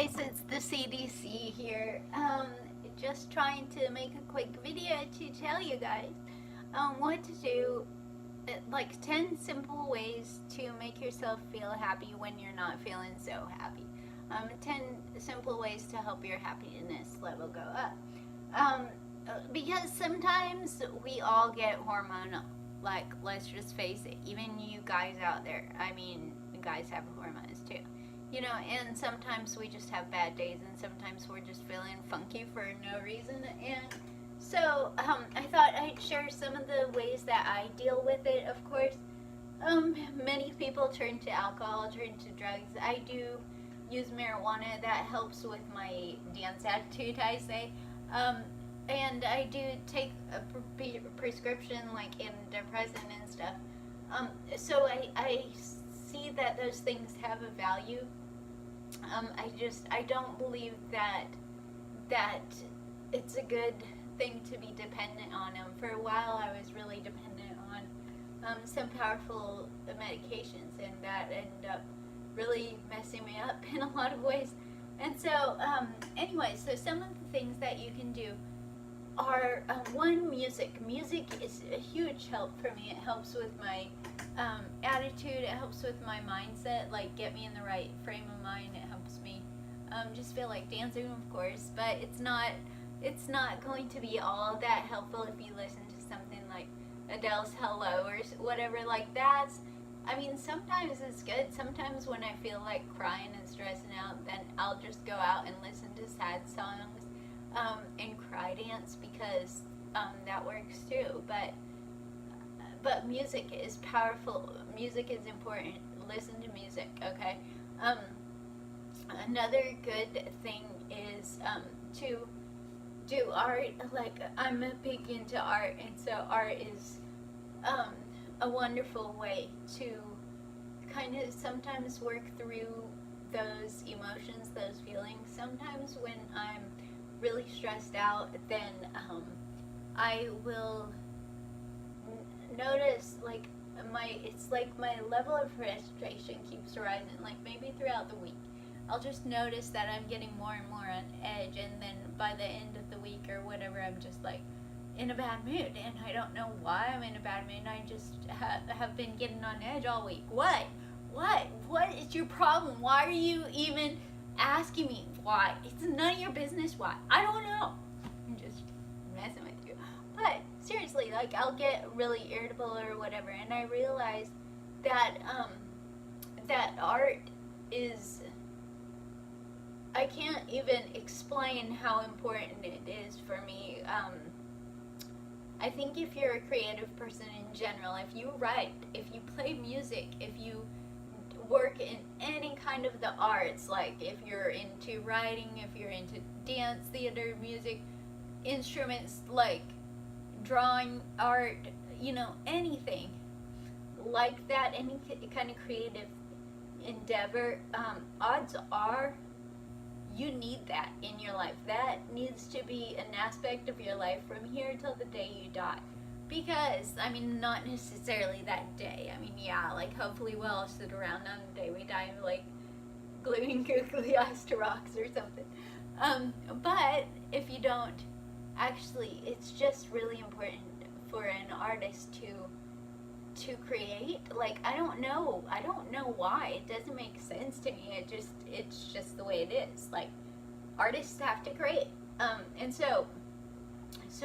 guys, it's the CDC here. Just trying to make a quick video to tell you guys what to do, like 10 simple ways to make yourself feel happy when you're not feeling so happy. 10 simple ways to help your happiness level go up. Because sometimes we all get hormonal. Like, let's just face it, even you guys out there, I mean, guys have hormones too. And sometimes we just have bad days, and sometimes we're just feeling funky for no reason. And so I thought I'd share some of the ways that I deal with it. Of course, many people turn to alcohol, turn to drugs. I do use marijuana. That helps with my dance attitude, I say. And I do take a prescription, like antidepressant and stuff. So I see that those things have a value. I don't believe that it's a good thing to be dependent on them. For a while, I was really dependent on some powerful medications, and that ended up really messing me up in a lot of ways. And so, anyway, so some of the things that you can do are one, music. Music is a huge help for me. It helps with my attitude. It helps with my mindset, like get me in the right frame of mind. It helps me just feel like dancing, of course, but it's not going to be all that helpful if you listen to something like Adele's Hello or whatever. Like that's, I mean, sometimes it's good. Sometimes when I feel like crying and stressing out, then I'll just go out and listen to sad songs and cry dance, because that works too. But music is powerful. Music is important. Listen to music, okay? Another good thing is to do art. Like, I'm big into art, and so art is a wonderful way to kind of sometimes work through those emotions, those feelings. Sometimes when I'm really stressed out, then I will notice like it's like my level of frustration keeps rising. Like maybe throughout the week, I'll just notice that I'm getting more and more on edge, and then by the end of the week or whatever, I'm just like in a bad mood, and I don't know why I'm in a bad mood. I just have been getting on edge all week. What is your problem? Why are you even asking me why? It's none of your business why. I don't know. I'm just messing with you. But seriously, like I'll get really irritable or whatever, and I realize that that art is, I can't even explain how important it is for me. I think if you're a creative person in general, if you write, if you play music, if you work in any kind of the arts, like if you're into writing, if you're into dance, theater, music, instruments, like drawing, art, anything like that, any kind of creative endeavor, odds are you need that in your life. That needs to be an aspect of your life from here till the day you die. Because, I mean, not necessarily that day. I mean, yeah, like, hopefully we'll all sit around on the day we die, like, gluing googly eyes to rocks or something. But if you don't, actually, it's just really important for an artist to create. Like, I don't know why. It doesn't make sense to me. It's just the way it is. Like, artists have to create. And so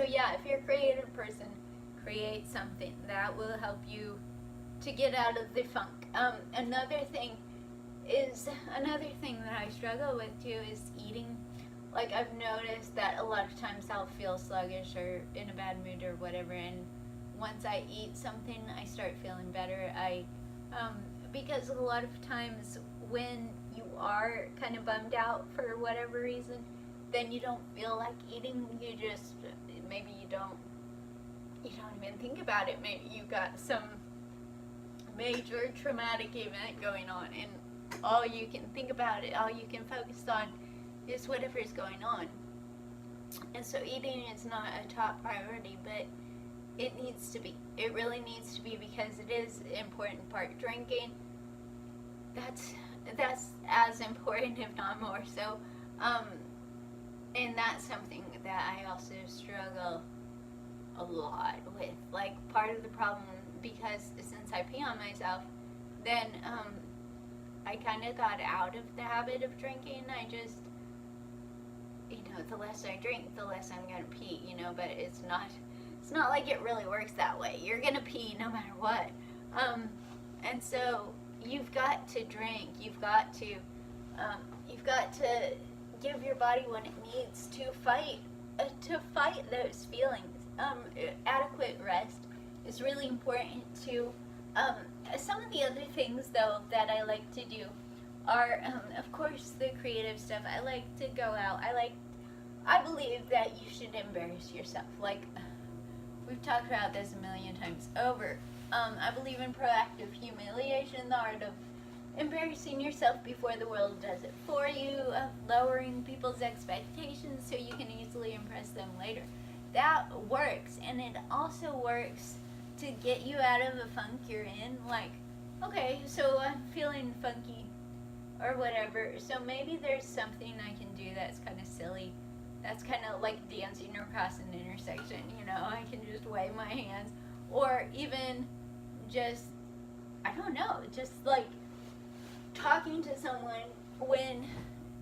yeah, if you're a creative person, create something that will help you to get out of the funk. Another thing that I struggle with too is eating. Like, I've noticed that a lot of times I'll feel sluggish or in a bad mood or whatever, and once I eat something, I start feeling better. Because a lot of times when you are kind of bummed out for whatever reason, then you don't feel like eating. You just, maybe you don't even think about it. Maybe you got some major traumatic event going on, and all you can think about it, all you can focus on is whatever is going on. And so eating is not a top priority, but it needs to be. It really needs to be, because it is an important part. Drinking, that's that's as important, if not more so. Um, and that's something that I also struggle a lot with. Like, part of the problem, because since I pee on myself, then I kind of got out of the habit of drinking. I just, the less I drink, the less I'm gonna pee, but it's not like it really works that way. You're gonna pee no matter what. And so you've got to drink. You've got to give your body what it needs to fight those feelings. Adequate rest is really important too. Some of the other things though that I like to do are, of course, the creative stuff. I like to go out. I believe that you should embarrass yourself. Like, we've talked about this a million times over. I believe in proactive humiliation, the art of embarrassing yourself before the world does it for you, of lowering people's expectations so you can easily impress them later. That works, and it also works to get you out of the funk you're in. Like, okay, so I'm feeling funky or whatever, so maybe there's something I can do that's kind of silly. That's kind of like dancing across an intersection, I can just wave my hands. Or even just, I don't know, just like talking to someone when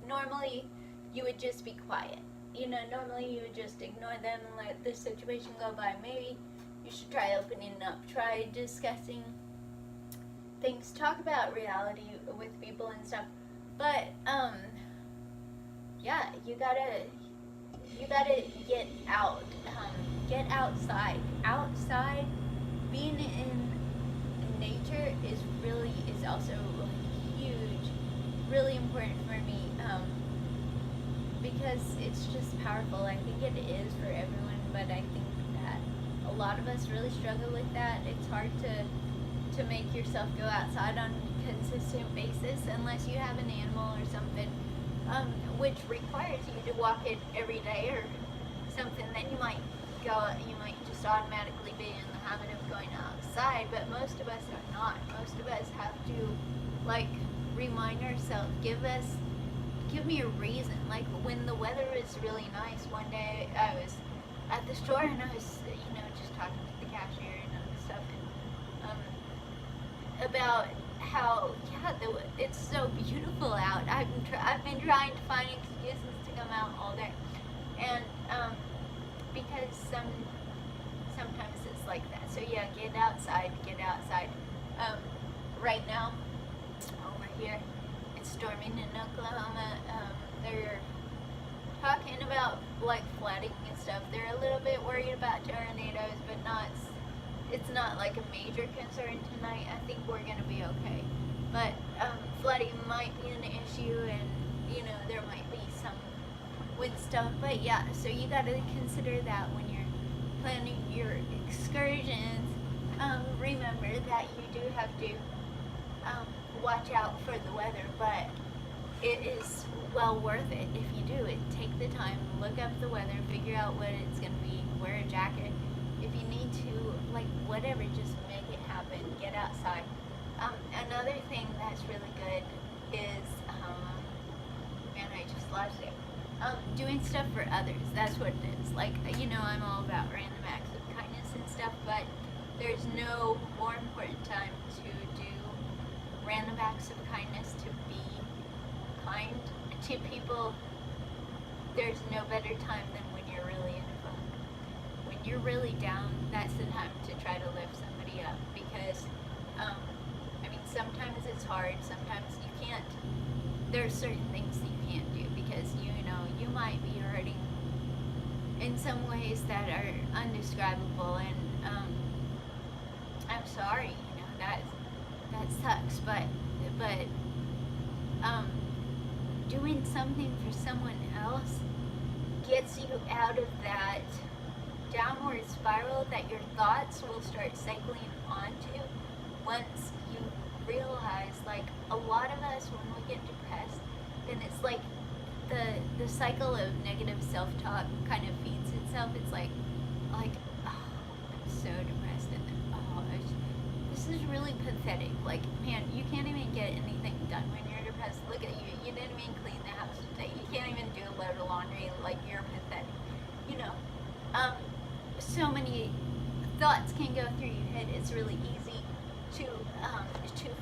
normally you would just be quiet. Normally you would just ignore them and let the situation go by. Maybe you should try opening up, try discussing things, talk about reality with people and stuff. But, yeah, you gotta get out, get outside. Outside, being in nature is also like huge, really important for me, because it's just powerful. I think it is for everyone, but I think that a lot of us really struggle with that. It's hard to make yourself go outside on a consistent basis unless you have an animal or something, which requires you to walk it every day or something. Then you might just automatically be in the habit of going outside, but most of us are not. Most of us have to, like, remind ourselves, give me a reason. Like, when the weather is really nice, one day I was at the store and I was, just talking to the cashier and stuff, and about how, it's so beautiful out. I've been trying to find excuses to come out all day, and because sometimes it's like that. So yeah, get outside. Right now, over here, it's storming in Oklahoma. They're talking about like flooding and stuff. They're a little bit worried about tornadoes, but it's not like a major concern tonight. I think we're gonna be okay. But flooding might be an issue, and there might be some wind stuff. But yeah, so you gotta consider that when you're planning your excursions. Remember that you do have to watch out for the weather, but it is well worth it if you do it. Take the time, look up the weather, figure out what it's going to be, wear a jacket. If you need to, like, whatever, just make it happen. Get outside. Another thing that's really good is, man, I just lost it. Doing stuff for others. That's what it is. Like, I'm all about random acts of kindness and stuff, but there's no more important time to do random acts of kindness, to be kind to people. There's no better time than when you're really in a funk. When you're really down, that's the time to try to lift somebody up, because sometimes it's hard, sometimes you can't. There's certain things that you can't do because you might be hurting in some ways that are undescribable, and I'm sorry, that sucks, but doing something for someone else gets you out of that downward spiral that your thoughts will start cycling onto once you realize, like, a lot of us, when we get depressed, then it's like the cycle of negative self-talk kind of feeds itself. It's like, oh, I'm so depressed, and this is really pathetic. Like, man, you can't even get anything done when you're depressed. because look at you. You didn't even clean the house today. You can't even do a load of laundry. Like, you're pathetic. You know, so many thoughts can go through your head. It's really easy to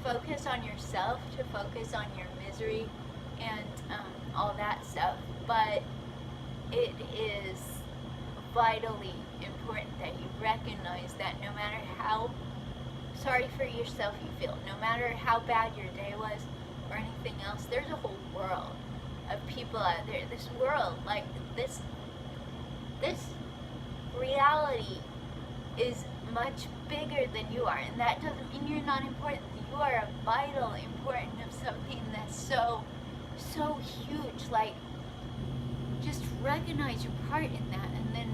focus on yourself, to focus on your misery, and all that stuff. But it is vitally important that you recognize that no matter how sorry for yourself you feel, no matter how bad your day was or anything else, there's a whole world of people out there. This world, like this reality is much bigger than you are, and that doesn't mean you're not important. You are a vital important of something that's so huge. Like, just recognize your part in that, and then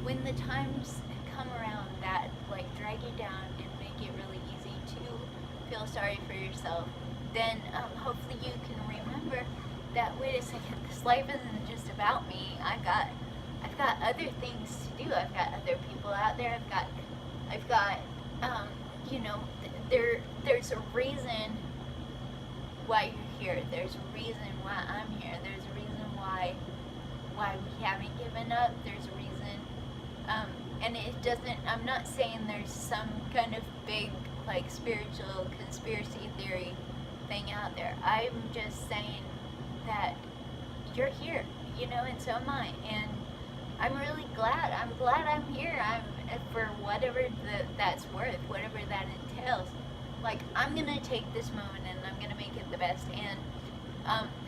when the times come around that like drag you down and make it really easy to feel sorry for yourself, then hopefully you can remember that, wait a second, this life isn't just about me. I've got other things to do. I've got other people out there. I've got you know, there's a reason why you're here. There's a reason why I'm here. There's a reason why we haven't given up. There's a reason, and it doesn't. I'm not saying there's some kind of big like spiritual conspiracy theory thing out there. I'm just saying that you're here, you know, and so am I, and I'm really glad. I'm glad I'm here. I'm for whatever that's worth, whatever that entails. Like, I'm gonna take this moment and I'm gonna make it the best. And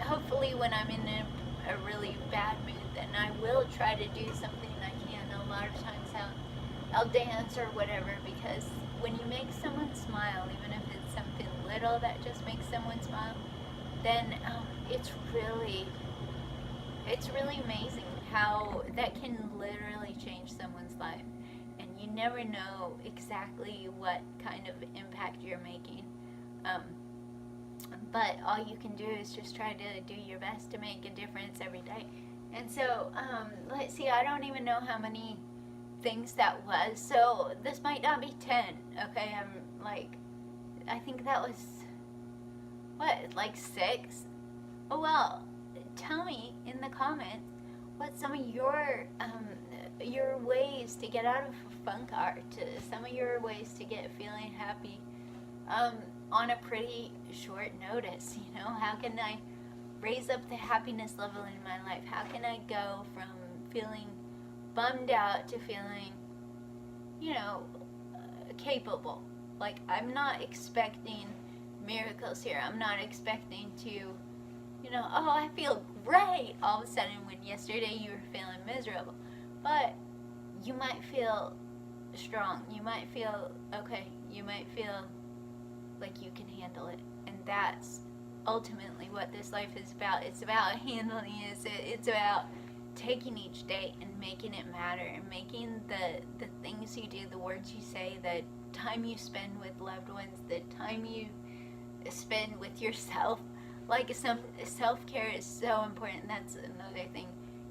hopefully, when I'm in a really bad mood, then I will try to do something I can. A lot of times, I'll dance or whatever, because when you make someone smile, even if it's something little that just makes someone smile, then it's really amazing how that can literally change someone's life. And you never know exactly what kind of impact you're making. But all you can do is just try to do your best to make a difference every day. And so, let's see, I don't even know how many things that was. So this might not be 10, okay? I think that was, like 6? Oh, well, tell me in the comments what some of your ways to get out of a funk are, some of your ways to get feeling happy on a pretty short notice. You know, how can I raise up the happiness level in my life? How can I go from feeling bummed out to feeling, you know, capable? Like, I'm not expecting miracles here. I'm not expecting to, you know, oh, I feel great all of a sudden when yesterday you were feeling miserable. But you might feel strong. You might feel okay. You might feel like you can handle it. And that's ultimately what this life is about. It's about handling it. It's about taking each day and making it matter, and making the things you do, the words you say, the time you spend with loved ones, the time you spend with yourself. Like, some self-care is so important. That's another thing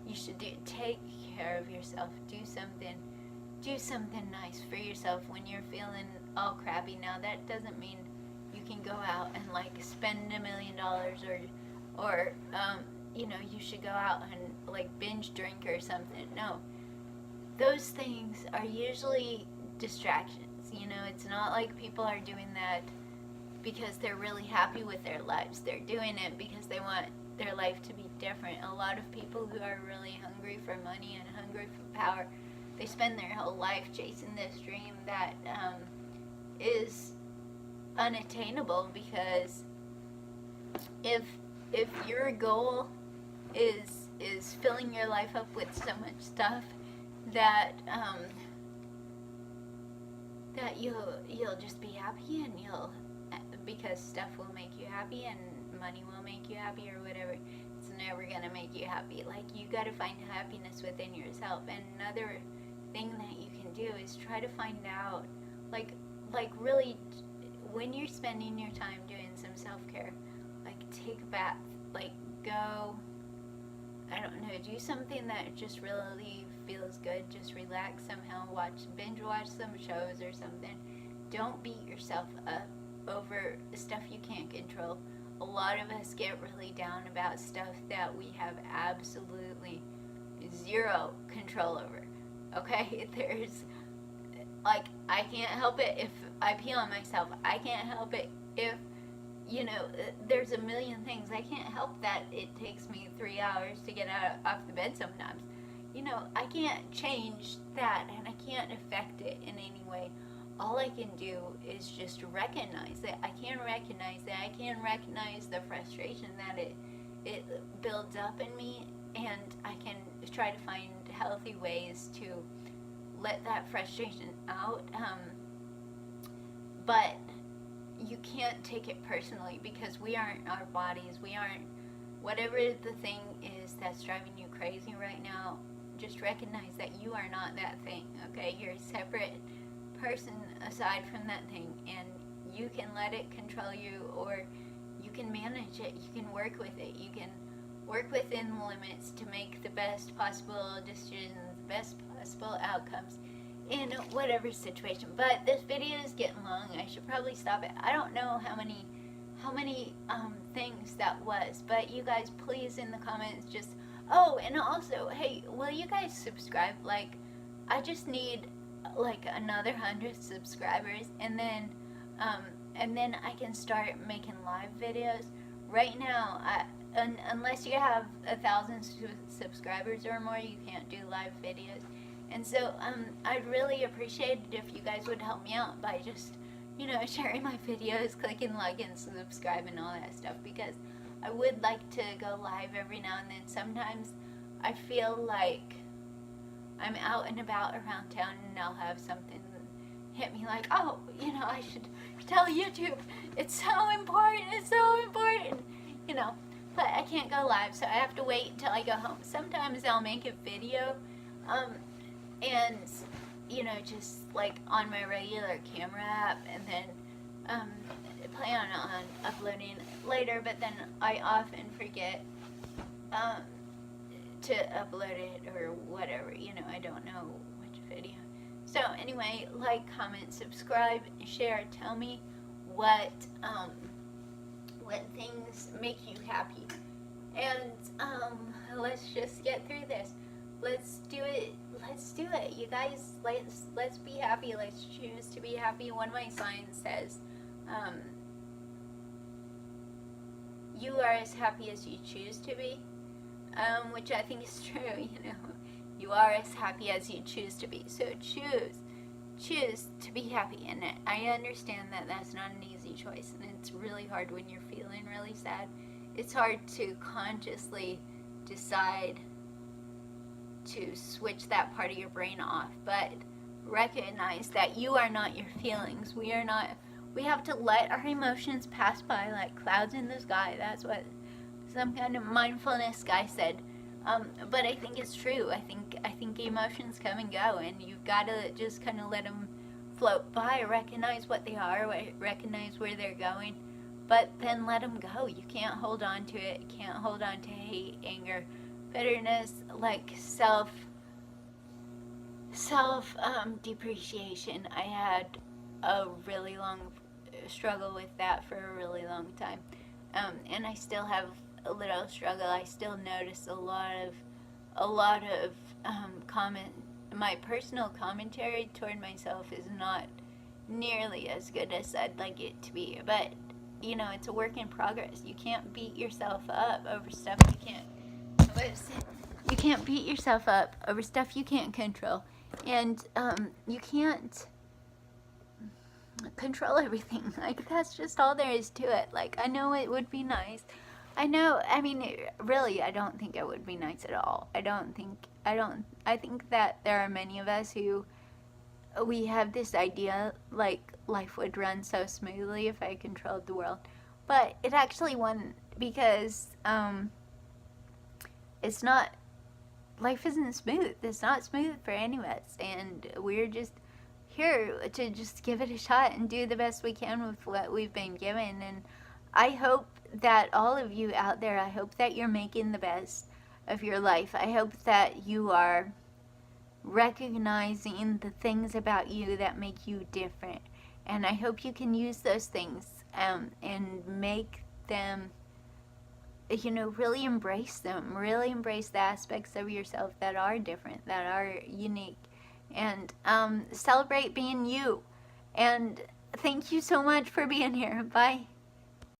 you should do. Take care of yourself. Do something nice for yourself when you're feeling all crappy. Now, that doesn't mean you can go out and like spend $1 million or you know, you should go out and like binge drink or something. No, those things are usually distractions. You know, it's not like people are doing that because they're really happy with their lives. They're doing it because they want their life to be different. A lot of people who are really hungry for money and hungry for power, they spend their whole life chasing this dream that is unattainable, because if your goal is filling your life up with so much stuff that that you'll just be happy, and because stuff will make you happy and money will make you happy or whatever, it's never gonna make you happy. Like, you gotta find happiness within yourself. And another thing that you can do is try to find out, like really, when you're spending your time doing some self-care, like take a bath, like go, I don't know, do something that just really feels good. Just relax somehow, binge watch some shows or something. Don't beat yourself up over stuff you can't control. a lot of us get really down about stuff that we have absolutely zero control over. Okay? There's, like, I can't help it if I pee on myself. I can't help it if, there's a million things. I can't help that it takes me 3 hours to get off the bed sometimes. I can't change that, and I can't affect it in any way. All I can do is just recognize it. I can recognize it. I can recognize the frustration that it builds up in me, and I can try to find healthy ways to let that frustration out. But you can't take it personally, because we aren't our bodies. We aren't, whatever the thing is that's driving you crazy right now, just recognize that you are not that thing, okay? You're a separate person aside from that thing, and you can let it control you, or you can manage it. You can work with it. You can work within the limits to make the best possible decisions, the best possible outcomes in whatever situation. But this video is getting long. I should probably stop it. I don't know how many things that was, but you guys, please, in the comments, just, oh, and also, hey, will you guys subscribe? Like, I just need like another 100 subscribers, and then I can start making live videos. Right now, unless you have 1,000 subscribers or more, you can't do live videos. And so I'd really appreciate it if you guys would help me out by just, sharing my videos, clicking like and subscribe and all that stuff, because I would like to go live every now and then. Sometimes I feel like I'm out and about around town, and I'll have something hit me like, oh, I should tell YouTube. It's so important. It's so important. But I can't go live, so I have to wait until I go home. Sometimes I'll make a video, and, just like on my regular camera app, and then plan on uploading later, but then I often forget to upload it or whatever, I don't know which video. So anyway, like, comment, subscribe, share, tell me what things make you happy. And let's just get through this. Let's do it. You guys, let's be happy. Let's choose to be happy. One of my signs says, you are as happy as you choose to be. Which I think is true, You are as happy as you choose to be. So choose to be happy. And I understand that that's not an easy choice, and it's really hard when you're feeling really sad. It's hard to consciously decide to switch that part of your brain off, but recognize that you are not your feelings. We have to let our emotions pass by like clouds in the sky. That's what some kind of mindfulness guy said. But I think it's true. I think emotions come and go, and you've got to just kind of let them float by, recognize what they are, recognize where they're going, but then let them go. You can't hold on to it. You can't hold on to hate, anger, bitterness, like self depreciation. I had a really long struggle with that for a really long time, and I still have a little struggle. I still notice a lot of my personal commentary toward myself is not nearly as good as I'd like it to be, but it's a work in progress. You can't beat yourself up over stuff you can't beat yourself up over stuff you can't control, and you can't control everything. Like, that's just all there is to it. Like, I know it would be nice. I don't think it would be nice at all. I think that there are many of us who, we have this idea like life would run so smoothly if I controlled the world. But it actually wouldn't, because it's not, life isn't smooth. It's not smooth for any of us, and we're just here to just give it a shot and do the best we can with what we've been given. And I hope that all of you out there, I hope that you're making the best of your life. I hope that you are recognizing the things about you that make you different, and I hope you can use those things and make them, you know, really embrace them, really embrace the aspects of yourself that are different, that are unique, and celebrate being you. And thank you so much for being here. Bye.